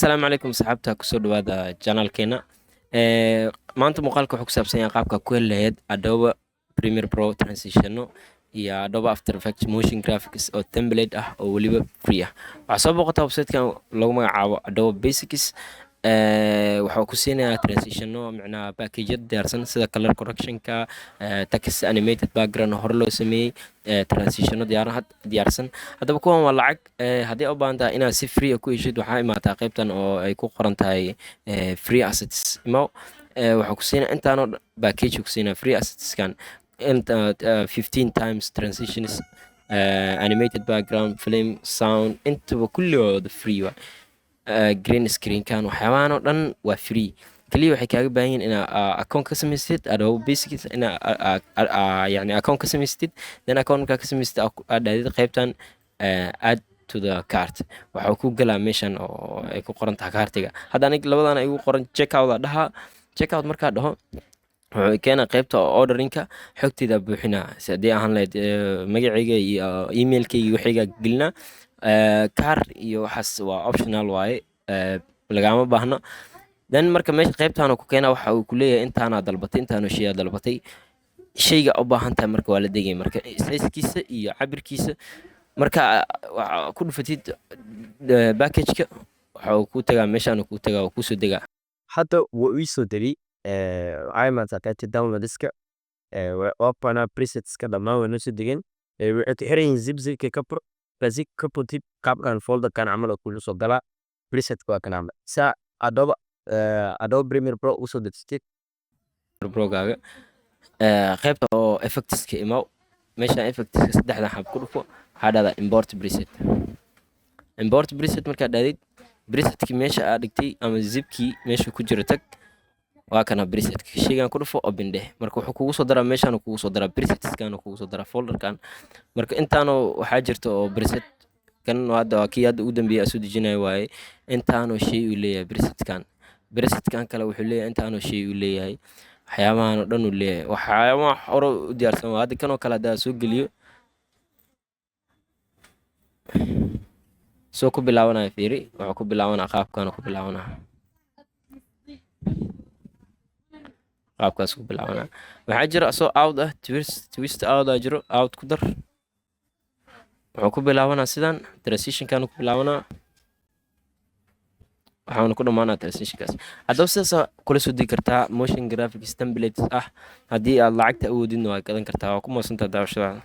asalaamu calaykum saxaabta kusoo dhawaada janaalkeena. Maanta muuqaalka wuxuu ku saabsan yahay qaabka ku heli lahayd Adobe Premiere Pro Transitiono iyo Adobe After Effects Motion Graphics oo template ah oo weliba free ah. Waxaa soo booqataa website-kan lagu magacaabo Adobe Basics. Waxaa ku siinayaa transitiono micnaha package diyaarsan sida color correctionka, text animated background hore loo sameeyey, transitiono diyaarsan. Haddaba kuwan waa lacag. Haddii aad u baahan tahay inaad si free ah ku heshid, waxaa imaataa qaybtan oo ay ku qoran tahay free assets. Waxaa ku siinaa intaanoo package ku siinaa free assetskan inta 15 times transitions, animated background, film, sound, intaba kulligooda free waa. Green screen kan waxyaabahan oo dhan waa free. kaliya waxay kaaga baahan yihiin inaad account ka samaystid Adobe Basics, yani account ka samaystid, then account markaa ka samaystid aad aadid qaybtan add to the cart. waxaa ku galaa meeshan oo ay ku qoran tahay kaartiga. hadda aniga labadan ay igu qoran checkout aa dhahaa. checkout markaa dhaho wuxuu keenaa qaybta orderinka, xogtayda buuxinaa haddii ahaan lahayd magacayga iyo emailkayga iyo waxayga gelinaa. kaar iyo waxaas waa optional waaye, lagama baahno. then marka meesha qaybtaan ku keenaa waxa uu ku leeyahay intaana dalbatay, intaana shay dalbatay, shayga u baahan tahay marka waa la degay marka size-kiisa iyo cabirkiisa. marka ku dhufatid package-ka waxa uu ku tagaa meeshaan ku tagaa oo ku soo degaa. hadda wuu ii soo degay ayman qaybta downloadska open presetska dhammaan way noo soo degeen. waxay xiran yihiin zip-zipka ka putid qaabkan folder-kan camal oo kula soo galaa. presetka waa kan camal saa Adobe Premiere Pro u soo degsatid Pro-gaaga qaybta oo effectska imaw. meeshaan effectska saddexdan xab ku dhufo waxaa dhahdaa import preset. import preset markaa dhahdid presetkii meesha aad dhigtay ama zipkii meesha ku jiro tag, waa kana presetka shaygan ku dhufo open dheh. marka wuxuu kugu soo daraa meeshaan kugu soo daraa presetskan kugu soo daraa folderkan. marka intaanoo waxaa jirta oo preset kan hadda waa kii hadda ugu dambeeyay soo dejinayo waaye. intaanoo shay uu leeyahay presetkan kale wuxuu leeyahay intaanoo shay uu leeyahay, waxyaabahan oo dhan uu leeyahay. waxyaabaha hore u diyaarsan waa hadda kanoo kale hadda soo geliyo soo ku bilaabanaya fiiri. wuxuu ku bilaabanaa qaabkan ku bilaabanaa qaabkaas ku bilaabanaa. waxaa jira asoo out ah, twist out aa jiro, out ku dar. wuxuu ku bilaabanaa sidan transitionkan ku bilaabanaa, waxaana ku dhamaanaa transitionkaas. haddaba sidaas kula soo degi kartaa motion graphics templates ah. haddii aad lacagta awoodidna waa gadan kartaa. waa ku maasantaa daawashadaada.